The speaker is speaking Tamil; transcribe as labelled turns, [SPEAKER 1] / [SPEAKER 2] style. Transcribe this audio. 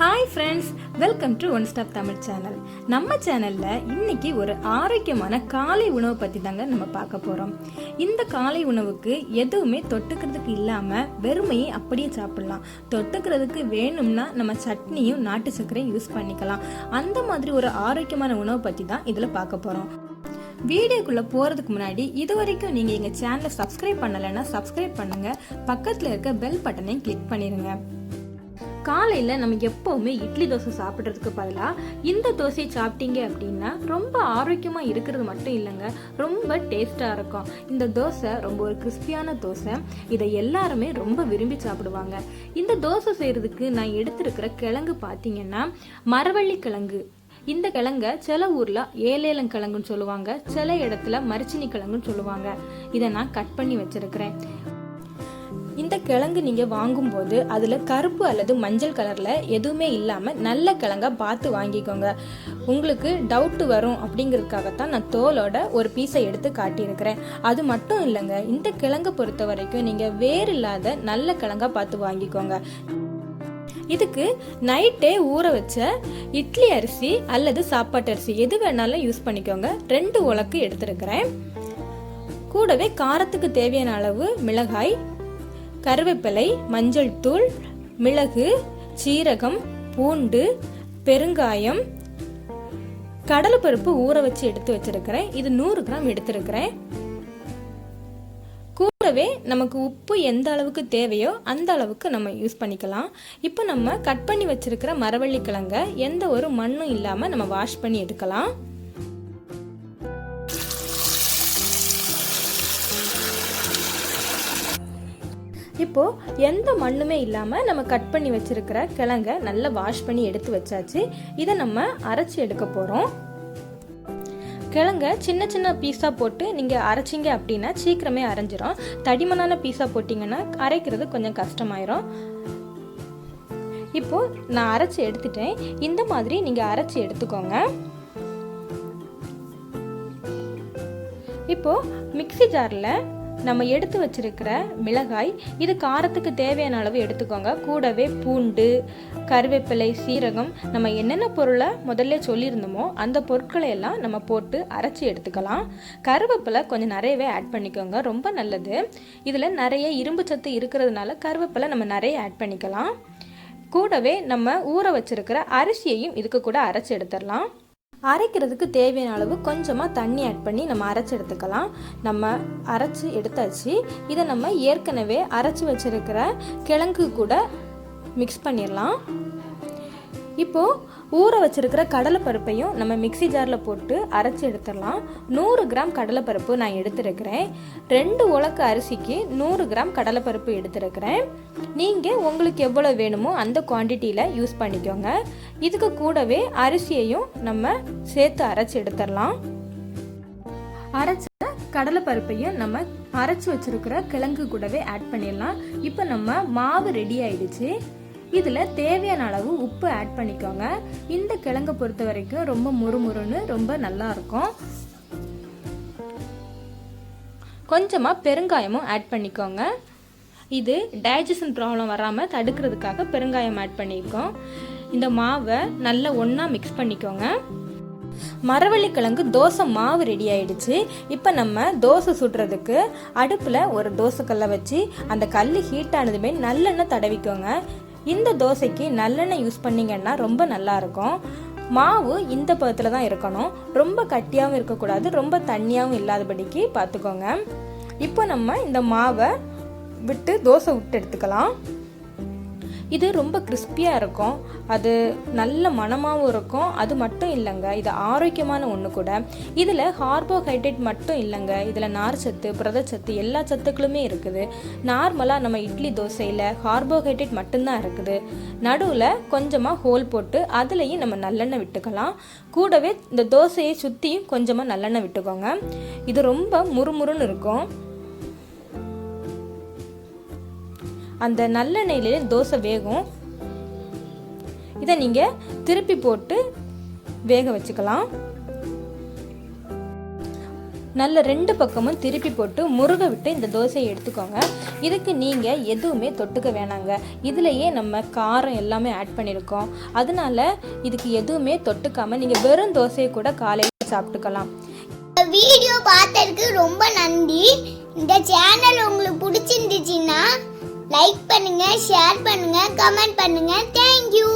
[SPEAKER 1] Hi friends, welcome to one stop Tamil channel. நம்ம சேனலில் இன்னைக்கு ஒரு ஆரோக்கியமான காலை உணவை பற்றி தாங்க நம்ம பார்க்க போகிறோம். இந்த காலை உணவுக்கு எதுவுமே தொட்டுக்கிறதுக்கு இல்லாமல் வெறுமையை அப்படியே சாப்பிடலாம். தொட்டுக்கிறதுக்கு வேணும்னா நம்ம சட்னியும் நாட்டு சர்க்கரையும் யூஸ் பண்ணிக்கலாம். அந்த மாதிரி ஒரு ஆரோக்கியமான உணவை பற்றி தான் இதில் பார்க்க போகிறோம். வீடியோக்குள்ளே போகிறதுக்கு முன்னாடி இது வரைக்கும் நீங்கள் எங்கள் சேனலை சப்ஸ்கிரைப் பண்ணலைன்னா சப்ஸ்கிரைப் பண்ணுங்கள். பக்கத்தில் இருக்க பெல் பட்டனையும் கிளிக் பண்ணிடுங்க. காலையில் நம்ம எப்போவுமே இட்லி தோசை சாப்பிட்றதுக்கு பதிலாக இந்த தோசையை சாப்பிட்டீங்க அப்படின்னா ரொம்ப ஆரோக்கியமாக இருக்கிறது மட்டும் இல்லைங்க, ரொம்ப டேஸ்ட்டாக இருக்கும். இந்த தோசை ரொம்ப ஒரு கிறிஸ்பியான தோசை. இதை எல்லாருமே ரொம்ப விரும்பி சாப்பிடுவாங்க. இந்த தோசை செய்கிறதுக்கு நான் எடுத்திருக்கிற கிழங்கு பார்த்தீங்கன்னா மரவள்ளி கிழங்கு. இந்த கிழங்க சில ஊரில் ஏலேலங்கிழங்குன்னு சொல்லுவாங்க, சில இடத்துல மரிச்சினி கிழங்குன்னு சொல்லுவாங்க. இதை நான் கட் பண்ணி வச்சிருக்கிறேன். இந்த கிழங்கு நீங்கள் வாங்கும்போது அதில் கருப்பு அல்லது மஞ்சள் கலரில் எதுவுமே இல்லாமல் நல்ல கிழங்கா பார்த்து வாங்கிக்கோங்க. உங்களுக்கு டவுட்டு வரும் அப்படிங்கிறதுக்காகத்தான் நான் தோலோட ஒரு பீஸை எடுத்து காட்டியிருக்கிறேன். அது மட்டும் இல்லைங்க, இந்த கிழங்கை பொறுத்த வரைக்கும் நீங்கள் வேறு இல்லாத நல்ல கிழங்கா பார்த்து வாங்கிக்கோங்க. இதுக்கு நைட்டே ஊற வச்ச இட்லி அரிசி அல்லது சாப்பாட்டு அரிசி எது வேணாலும் யூஸ் பண்ணிக்கோங்க. 2 உலக்கு எடுத்துருக்கிறேன். கூடவே காரத்துக்கு தேவையான அளவு மிளகாய், கருவேப்பிலை, மஞ்சள் தூள், மிளகு, சீரகம், பூண்டு, பெருங்காயம், கடலைப்பருப்பு ஊற வச்சு எடுத்து வச்சிருக்கிறேன். இது 100 கிராம் எடுத்திருக்கிறேன். கூடவே நமக்கு உப்பு எந்த அளவுக்கு தேவையோ அந்த அளவுக்கு நம்ம யூஸ் பண்ணிக்கலாம். இப்போ நம்ம கட் பண்ணி வச்சிருக்கிற மரவள்ளி கிழங்க எந்த ஒரு மண்ணும் இல்லாம நம்ம வாஷ் பண்ணி எடுக்கலாம். இப்போ எந்த மண்ணுமே இல்லாம நம்ம கட் பண்ணி வச்சிருக்கிற கிழங்க நல்லா வாஷ் பண்ணி எடுத்து வச்சாச்சு. இதை நம்ம அரைச்சி எடுக்க போறோம். கிழங்க சின்ன சின்ன பீஸா போட்டு நீங்க அரைச்சிங்க அப்படின்னா சீக்கிரமே அரைஞ்சிரும். தடிமனான பீஸா போட்டீங்கன்னா அரைக்கிறது கொஞ்சம் கஷ்டமாயிரும். இப்போ நான் அரைச்சி எடுத்துட்டேன். இந்த மாதிரி நீங்க அரைச்சி எடுத்துக்கோங்க. இப்போ மிக்ஸி ஜார்ல நம்ம எடுத்து வச்சிருக்கிற மிளகாய், இது காரத்துக்கு தேவையான அளவு எடுத்துக்கோங்க. கூடவே பூண்டு, கருவேப்பிலை, சீரகம், நம்ம என்னென்ன பொருளை முதல்ல சொல்லியிருந்தோமோ அந்த பொருட்களை எல்லாம் நம்ம போட்டு அரைச்சி எடுத்துக்கலாம். கருவேப்பிலை கொஞ்சம் நிறையவே ஆட் பண்ணிக்கோங்க, ரொம்ப நல்லது. இதில் நிறைய இரும்பு சத்து இருக்கிறதுனால கருவேப்பிலை நம்ம நிறைய ஆட் பண்ணிக்கலாம். கூடவே நம்ம ஊற வச்சிருக்கிற அரிசியையும் இதுக்கு கூட அரைச்சி எடுத்துடலாம். அரைக்கிறதுக்கு தேவையான அளவு கொஞ்சமாக தண்ணி ஆட் பண்ணி நம்ம அரைச்சி எடுத்துக்கலாம். நம்ம அரைச்சி எடுத்தாச்சு. இதை நம்ம ஏற்கனவே அரைச்சி வச்சிருக்கிற கிழங்கு கூட மிக்ஸ் பண்ணிடலாம். இப்போது ஊற வச்சிருக்கிற கடலைப்பருப்பையும் நம்ம மிக்ஸி ஜாரில் போட்டு அரைச்சி எடுத்துடலாம். 100 கிராம் கடலைப்பருப்பு நான் எடுத்துருக்கிறேன். 2 உலக்கு அரிசிக்கு 100 கிராம் கடலைப்பருப்பு எடுத்துருக்கிறேன். நீங்கள் உங்களுக்கு எவ்வளோ வேணுமோ அந்த குவான்டிட்டியில் யூஸ் பண்ணிக்கோங்க. இதுக்கு கூடவே அரிசியையும் நம்ம சேர்த்து அரைச்சி எடுத்துடலாம். அரைச்ச கடலைப்பருப்பையும் நம்ம அரைச்சி வச்சிருக்கிற கிழங்கு கூடவே ஆட் பண்ணிடலாம். இப்போ நம்ம மாவு ரெடி ஆயிடுச்சு. இதில் தேவையான அளவு உப்பு ஆட் பண்ணிக்கோங்க. இந்த கிழங்கை பொறுத்த வரைக்கும் ரொம்ப முறுமுறுன்னு ரொம்ப நல்லா இருக்கும். கொஞ்சமாக பெருங்காயமும் ஆட் பண்ணிக்கோங்க. இது டைஜஷன் ப்ராப்ளம் வராமல் தடுக்கிறதுக்காக பெருங்காயம் ஆட் பண்ணியிருக்கோம். இந்த மாவை நல்லா ஒன்றா மிக்ஸ் பண்ணிக்கோங்க. மரவள்ளி கிழங்கு தோசை மாவு ரெடி ஆயிடுச்சு. இப்போ நம்ம தோசை சுடுறதுக்கு அடுப்பில் ஒரு தோசைக்கல்லை வச்சு அந்த கல் ஹீட் ஆனதுமே நல்லெண்ணெய் தடவிக்கோங்க. இந்த தோசைக்கு நல்லெண்ணெய் யூஸ் பண்ணிங்கன்னா ரொம்ப நல்லா இருக்கும். மாவு இந்த பதத்தில் தான் இருக்கணும். ரொம்ப கட்டியாகவும் இருக்கக்கூடாது, ரொம்ப தண்ணியாகவும் இல்லாதபடிக்கு பார்த்துக்கோங்க. இப்போ நம்ம இந்த மாவை விட்டு தோசை விட்டு எடுத்துக்கலாம். இது ரொம்ப கிறிஸ்பியாக இருக்கும், அது நல்ல மணமாகவும் இருக்கும். அது மட்டும் இல்லைங்க, இது ஆரோக்கியமான ஒன்று கூட. இதில் கார்போஹைட்ரேட் மட்டும் இல்லைங்க, இதில் நார்ச்சத்து, புரதச்சத்து எல்லா சத்துக்களுமே இருக்குது. நார்மலாக நம்ம இட்லி தோசையில் கார்போஹைட்ரேட் மட்டும்தான் இருக்குது. நடுவில் கொஞ்சமாக ஹோல் போட்டு அதுலேயும் நம்ம நல்லெண்ணெய் விட்டுக்கலாம். கூடவே இந்த தோசையை சுற்றியும் கொஞ்சமாக நல்லெண்ணெய் விட்டுக்கோங்க. இது ரொம்ப முறுமுறுன்னு இருக்கும். அந்த நல்லெண்ணெயிலே தோசை வேகும். இதை நீங்கள் திருப்பி போட்டு வேக வச்சுக்கலாம். நல்ல 2 பக்கமும் திருப்பி போட்டு முருக விட்டு இந்த தோசையை எடுத்துக்கோங்க. இதுக்கு நீங்கள் எதுவுமே தொட்டுக்க வேணாங்க. இதுலேயே நம்ம காரம் எல்லாமே ஆட் பண்ணியிருக்கோம். அதனால இதுக்கு எதுவுமே தொட்டுக்காமல் நீங்கள் வெறும் தோசையை கூட காலையில் சாப்பிட்டுக்கலாம்.
[SPEAKER 2] வீடியோ பார்த்ததுக்கு ரொம்ப நன்றி. இந்த சேனல் உங்களுக்கு பிடிச்சிருந்துச்சுன்னா லைக் பண்ணுங்க, ஷேர் பண்ணுங்க, கமெண்ட் பண்ணுங்க. தேங்க்யூ.